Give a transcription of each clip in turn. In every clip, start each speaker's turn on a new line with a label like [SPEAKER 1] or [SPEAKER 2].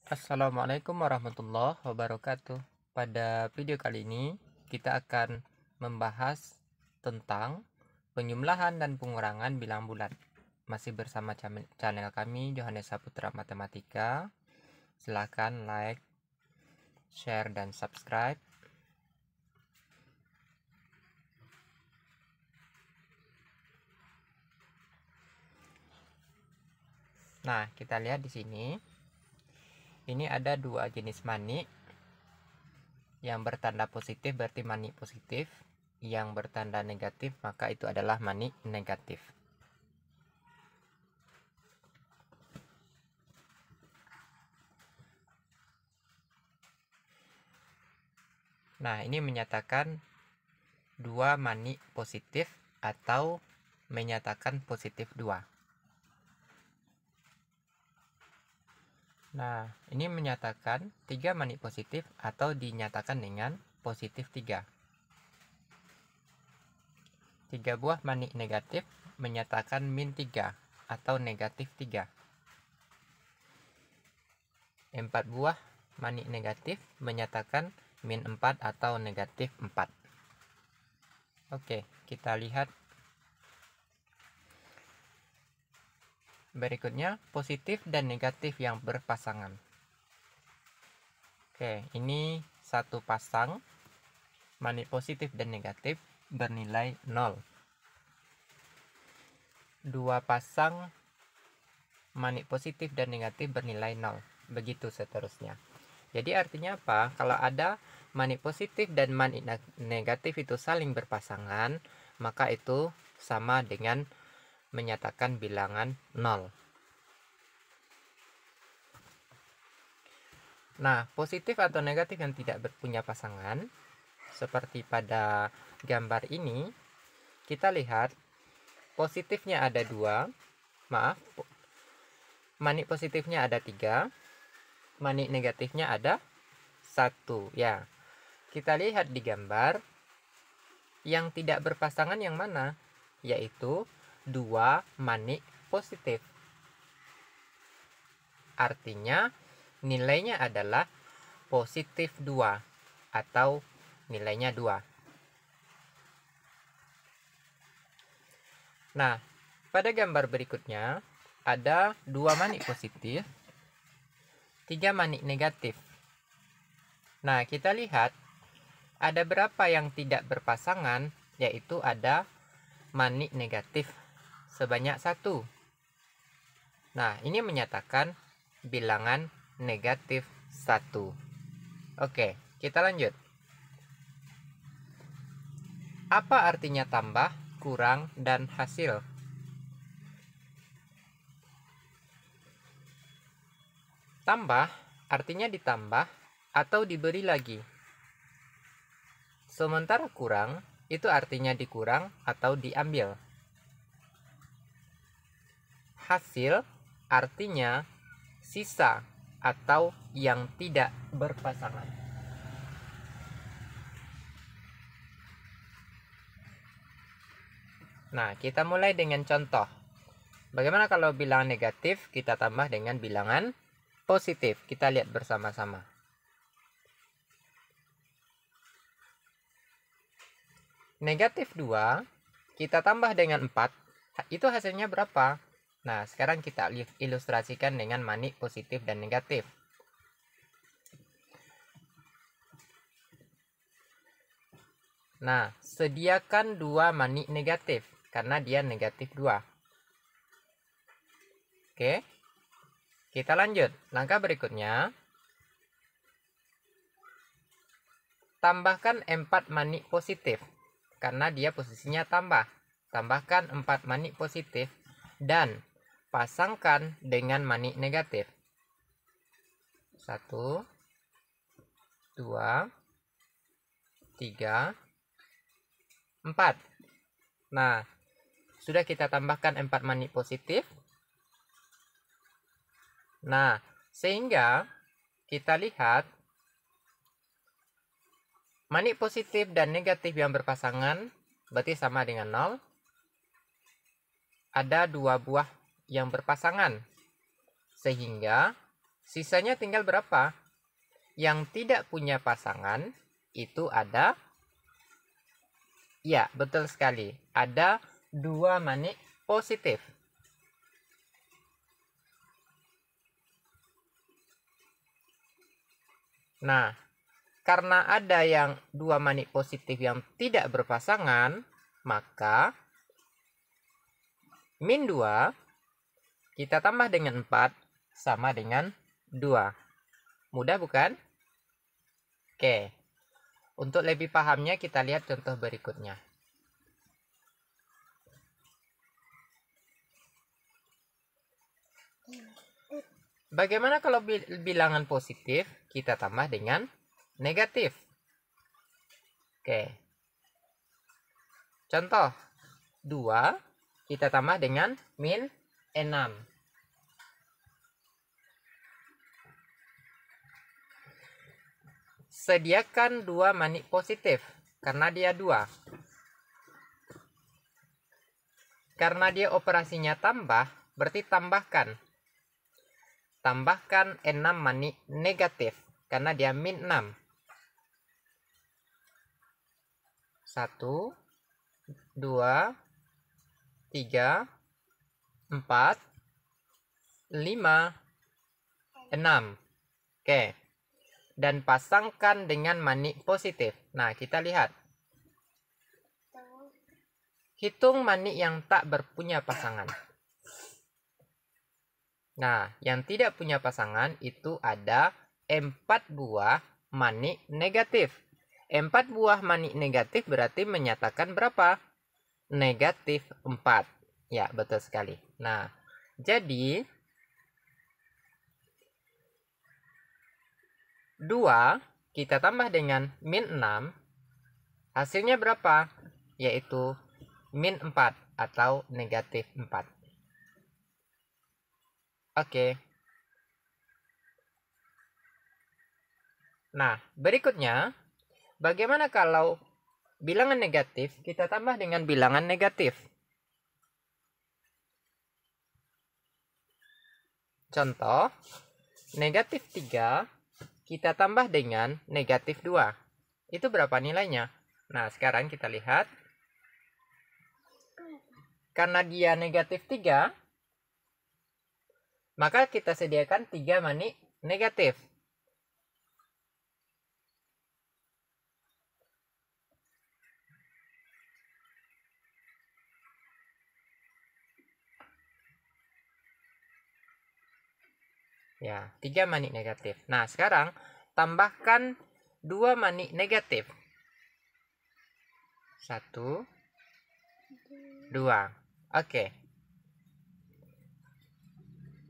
[SPEAKER 1] Assalamualaikum warahmatullahi wabarakatuh. Pada video kali ini kita akan membahas tentang penjumlahan dan pengurangan bilangan bulat. Masih bersama channel kami Johannes Saputra Matematika. Silahkan like, share, dan subscribe. Nah, kita lihat di sini. Ini ada dua jenis manik. Yang bertanda positif berarti manik positif. Yang bertanda negatif maka itu adalah manik negatif. Nah, ini menyatakan dua manik positif atau menyatakan positif 2. Nah, ini menyatakan 3 manik positif atau dinyatakan dengan positif 3. 3 buah manik negatif menyatakan min 3 atau negatif 3. 4 buah manik negatif menyatakan min 4 atau negatif 4. Oke, kita lihat berikutnya positif dan negatif yang berpasangan. Oke, ini satu pasang manik positif dan negatif bernilai 0. Dua pasang manik positif dan negatif bernilai 0. Begitu seterusnya. Jadi artinya apa? Kalau ada manik positif dan manik negatif itu saling berpasangan, maka itu sama dengan menyatakan bilangan 0. Nah, positif atau negatif yang tidak punya pasangan, seperti pada gambar ini, kita lihat positifnya ada 2, manik positifnya ada 3, manik negatifnya ada 1. Ya, kita lihat di gambar, yang tidak berpasangan yang mana? Yaitu 2 manik positif. Artinya nilainya adalah positif 2 atau nilainya 2. Nah, pada gambar berikutnya ada 2 manik positif, 3 manik negatif. Nah, kita lihat ada berapa yang tidak berpasangan, yaitu ada manik negatif sebanyak 1. Nah, ini menyatakan bilangan negatif 1. Oke, kita lanjut. Apa artinya tambah, kurang, dan hasil? Tambah artinya ditambah atau diberi lagi. Sementara kurang itu artinya dikurang atau diambil. Hasil artinya sisa atau yang tidak berpasangan. Nah, kita mulai dengan contoh. Bagaimana kalau bilangan negatif kita tambah dengan bilangan positif? Kita lihat bersama-sama. Negatif 2 kita tambah dengan 4, itu hasilnya berapa? Nah, sekarang kita ilustrasikan dengan manik positif dan negatif. Nah, sediakan 2 manik negatif karena dia negatif 2. Oke, kita lanjut. Langkah berikutnya, tambahkan 4 manik positif karena dia posisinya tambah. Tambahkan 4 manik positif dan pasangkan dengan manik negatif. 1, 2, 3, 4. Nah, sudah kita tambahkan 4 manik positif. Nah, sehingga kita lihat manik positif dan negatif yang berpasangan berarti sama dengan 0. Ada 2 buah yang berpasangan, sehingga Sisanya tinggal berapa? Yang tidak punya pasangan itu ada, ya betul sekali, ada 2 manik positif. Nah, karena ada yang 2 manik positif yang tidak berpasangan, maka min 2 kita tambah dengan 4 sama dengan 2. Mudah bukan? Oke. Untuk lebih pahamnya kita lihat contoh berikutnya. Bagaimana kalau bilangan positif kita tambah dengan negatif? Oke. Contoh 2 kita tambah dengan min 6. Sediakan 2 manik positif karena dia 2. Karena dia operasinya tambah, berarti tambahkan 6 manik negatif karena dia min 6. 1, 2, 3, 4, 5, 6. Oke. Dan pasangkan dengan manik positif. Nah, kita lihat. Hitung manik yang tak berpunya pasangan. Nah, yang tidak punya pasangan itu ada 4 buah manik negatif. 4 buah manik negatif berarti menyatakan berapa? Negatif 4. Ya, betul sekali. Nah, jadi 2 kita tambah dengan min 6. Hasilnya berapa? Yaitu min 4 atau negatif 4. Oke. Nah, berikutnya, bagaimana kalau bilangan negatif kita tambah dengan bilangan negatif? Contoh, negatif 3 kita tambah dengan negatif 2. Itu berapa nilainya? Nah, sekarang kita lihat. Karena dia negatif 3, maka kita sediakan 3 manik negatif. Ya, 3 manik negatif. Nah, sekarang tambahkan 2 manik negatif. 1, 2. Oke.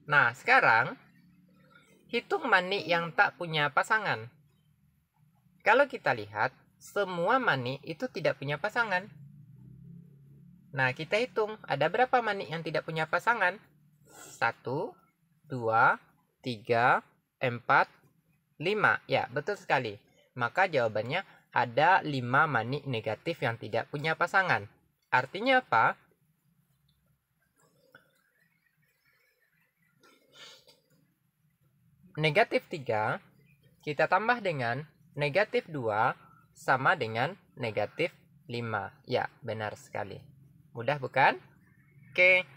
[SPEAKER 1] Nah, sekarang hitung manik yang tak punya pasangan. Kalau kita lihat, semua manik itu tidak punya pasangan. Nah, kita hitung ada berapa manik yang tidak punya pasangan? 1, 2, 3, 4, 5. Ya, betul sekali. Maka jawabannya ada 5 manik negatif yang tidak punya pasangan. Artinya apa? Negatif 3 kita tambah dengan negatif 2 sama dengan negatif 5. Ya, benar sekali. Mudah bukan? Oke.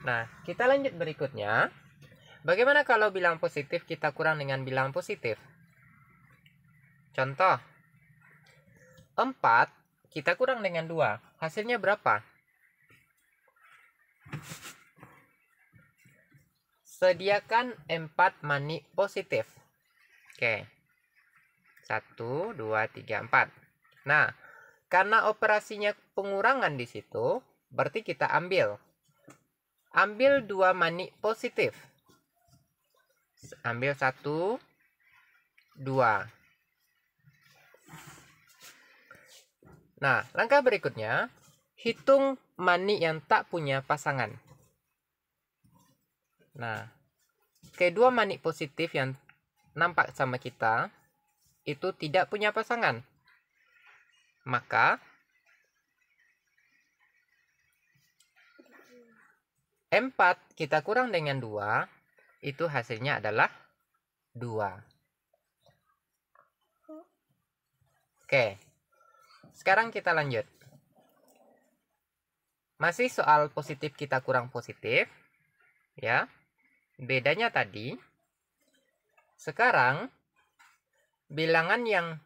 [SPEAKER 1] Nah, kita lanjut berikutnya. Bagaimana kalau bilang positif kita kurang dengan bilang positif? Contoh, 4 kita kurang dengan 2. Hasilnya berapa? Sediakan 4 manik positif. Oke. 1, 2, 3, 4. Nah, karena operasinya pengurangan di situ, berarti kita ambil 2 manik positif. Ambil 1, 2. Nah, langkah berikutnya, hitung manik yang tak punya pasangan. Nah, kedua manik positif yang nampak sama kita itu tidak punya pasangan. Maka 4 kita kurang dengan 2, itu hasilnya adalah 2. Oke, sekarang kita lanjut. Masih soal positif kita kurang positif, ya. Bedanya tadi, sekarang bilangan yang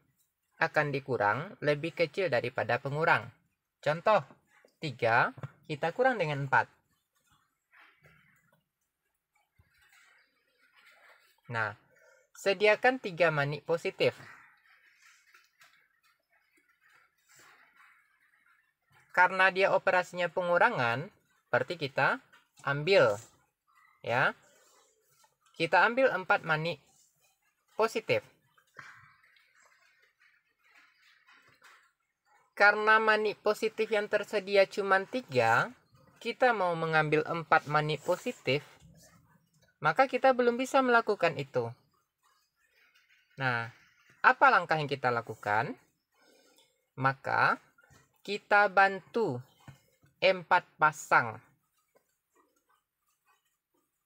[SPEAKER 1] akan dikurang lebih kecil daripada pengurang. Contoh, 3 kita kurang dengan 4. Nah, sediakan 3 manik positif. Karena dia operasinya pengurangan, berarti kita ambil, ya. Kita ambil 4 manik positif. Karena manik positif yang tersedia cuma 3, kita mau mengambil 4 manik positif, maka kita belum bisa melakukan itu. Nah, apa langkah yang kita lakukan? Maka kita bantu 4 pasang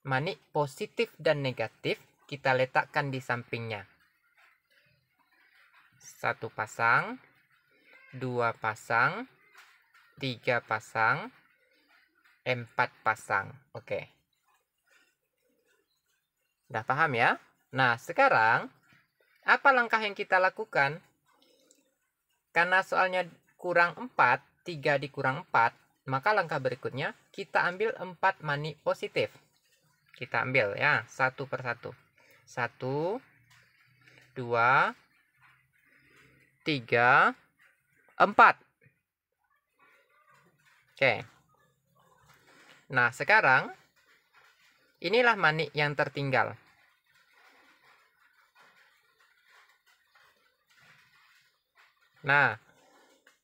[SPEAKER 1] manik positif dan negatif, kita letakkan di sampingnya. 1 pasang, 2 pasang, 3 pasang, 4 pasang. Oke. Udah paham ya? Nah, sekarang apa langkah yang kita lakukan? Karena soalnya kurang 4, 3 dikurang 4, maka langkah berikutnya kita ambil 4 manik positif. Kita ambil ya, satu persatu. 1, 2, 3, 4. Oke. Nah, sekarang inilah manik yang tertinggal. Nah,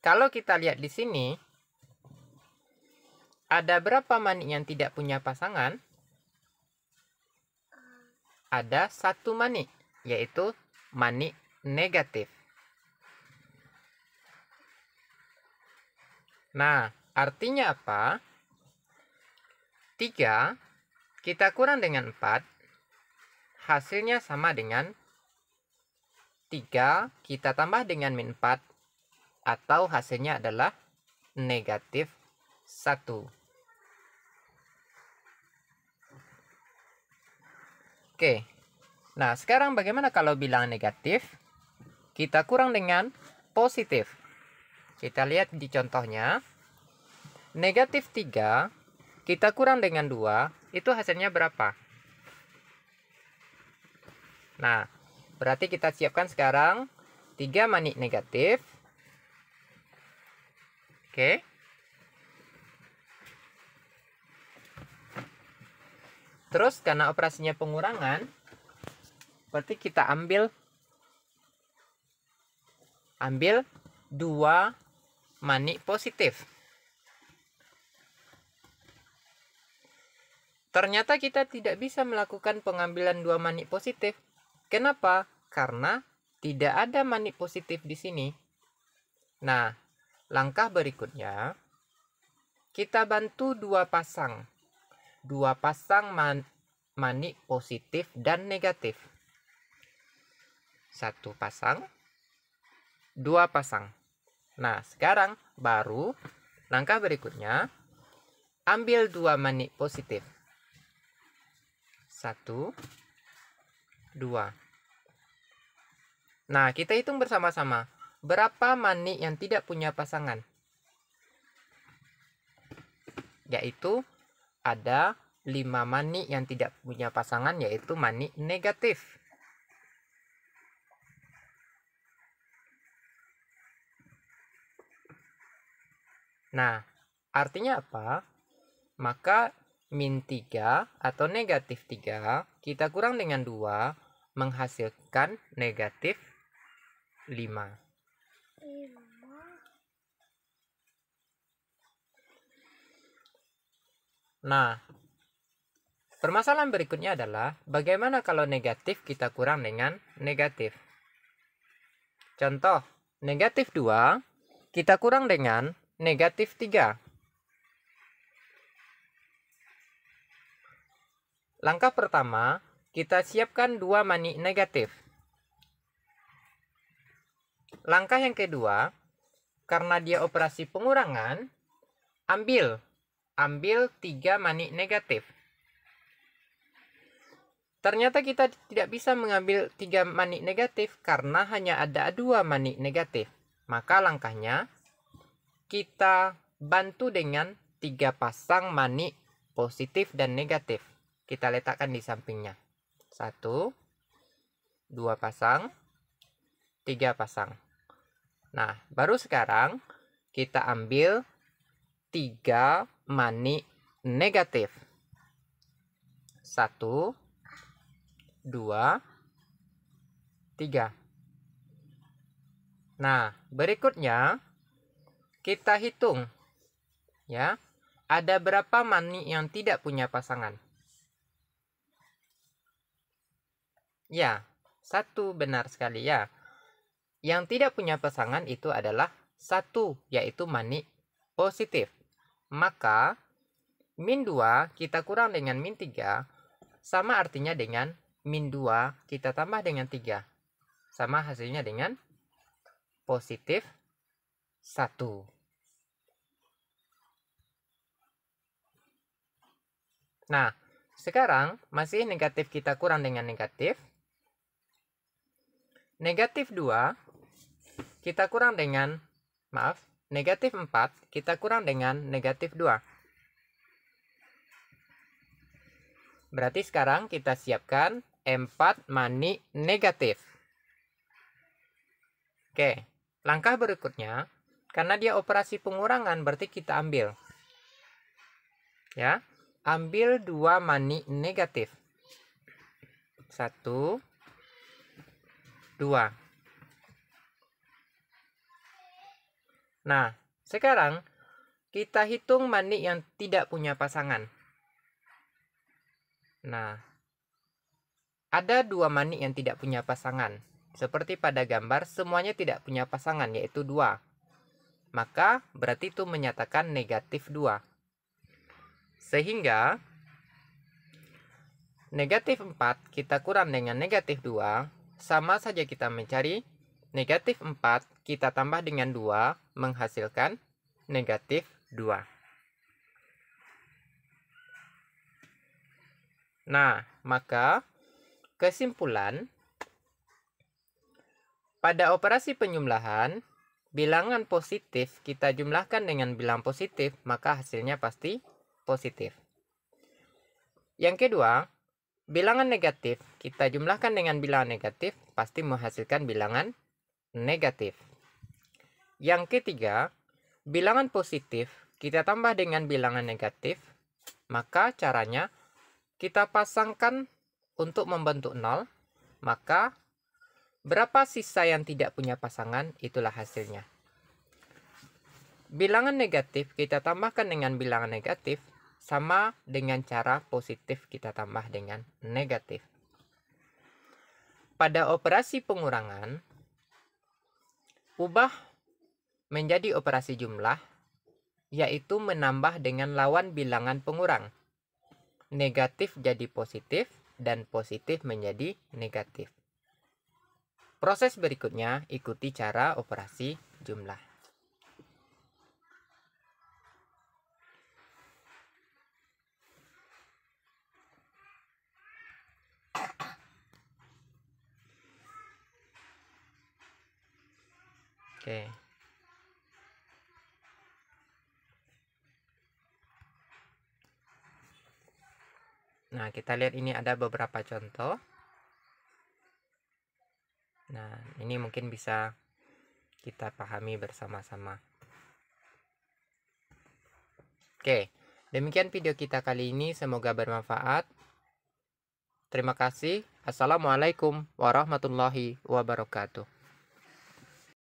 [SPEAKER 1] kalau kita lihat di sini, ada berapa manik yang tidak punya pasangan? Ada 1 manik, yaitu manik negatif. Nah, artinya apa? 3 kita kurang dengan 4, hasilnya sama dengan 3 kita tambah dengan min 4, atau hasilnya adalah negatif 1. Oke, nah sekarang bagaimana kalau bilangan negatif kita kurang dengan positif? Kita lihat di contohnya, negatif 3 kita kurang dengan 2, itu hasilnya berapa? Nah, berarti kita siapkan sekarang 3 manik negatif. Oke. Terus karena operasinya pengurangan, berarti kita ambil 2 manik positif. Ternyata kita tidak bisa melakukan pengambilan 2 manik positif. Kenapa? Karena tidak ada manik positif di sini. Nah, langkah berikutnya, kita bantu 2 pasang. 2 pasang manik positif dan negatif. 1 pasang, 2 pasang. Nah, sekarang baru langkah berikutnya, ambil 2 manik positif. 1, 2. Nah, kita hitung bersama-sama. Berapa manik yang tidak punya pasangan? Yaitu ada 5 manik yang tidak punya pasangan, yaitu manik negatif. Nah, artinya apa? Maka min 3 atau negatif 3 kita kurang dengan 2 menghasilkan negatif 5. Nah, permasalahan berikutnya adalah bagaimana kalau negatif kita kurang dengan negatif. Contoh, negatif 2 kita kurang dengan negatif 3. Langkah pertama, kita siapkan 2 mani negatif. Langkah yang kedua, karena dia operasi pengurangan, ambil 3 mani negatif. Ternyata kita tidak bisa mengambil 3 mani negatif karena hanya ada 2 mani negatif. Maka langkahnya, kita bantu dengan 3 pasang mani positif dan negatif. Kita letakkan di sampingnya. 1, 2 pasang, 3 pasang. Nah, baru sekarang kita ambil 3 mani negatif. 1, 2, 3. Nah, berikutnya kita hitung ya. Ada berapa mani yang tidak punya pasangan? Ya, 1, benar sekali ya. Yang tidak punya pasangan itu adalah 1, yaitu mani positif. Maka min 2 kita kurang dengan min 3 sama artinya dengan min 2 kita tambah dengan 3. Sama hasilnya dengan positif 1. Nah, sekarang masih negatif kita kurang dengan negatif. Negatif 2 kita kurang dengan, negatif 4 kita kurang dengan negatif 2. Berarti sekarang kita siapkan 4 mani negatif. Oke, langkah berikutnya, karena dia operasi pengurangan berarti kita ambil. Ya, ambil 2 mani negatif. 1, 2. Nah, sekarang kita hitung mani yang tidak punya pasangan. Nah, ada 2 mani yang tidak punya pasangan. Seperti pada gambar, semuanya tidak punya pasangan, yaitu 2. Maka, berarti itu menyatakan negatif 2. Sehingga, negatif 4 kita kurang dengan negatif 2, sama saja kita mencari negatif 4 kita tambah dengan 2 menghasilkan negatif 2. Nah, maka kesimpulan, pada operasi penjumlahan, bilangan positif kita jumlahkan dengan bilang positif, maka hasilnya pasti positif. Yang kedua, bilangan negatif kita jumlahkan dengan bilangan negatif, pasti menghasilkan bilangan negatif. Yang ketiga, bilangan positif kita tambah dengan bilangan negatif, maka caranya kita pasangkan untuk membentuk 0, maka berapa sisa yang tidak punya pasangan, itulah hasilnya. Bilangan negatif kita tambahkan dengan bilangan negatif, sama dengan cara positif kita tambah dengan negatif. Pada operasi pengurangan, ubah menjadi operasi jumlah, yaitu menambah dengan lawan bilangan pengurang. Negatif jadi positif, dan positif menjadi negatif. Proses berikutnya, ikuti cara operasi jumlah. Oke. Nah, kita lihat ini ada beberapa contoh. Nah, ini mungkin bisa kita pahami bersama-sama. Oke, demikian video kita kali ini. Semoga bermanfaat. Terima kasih. Assalamualaikum warahmatullahi wabarakatuh.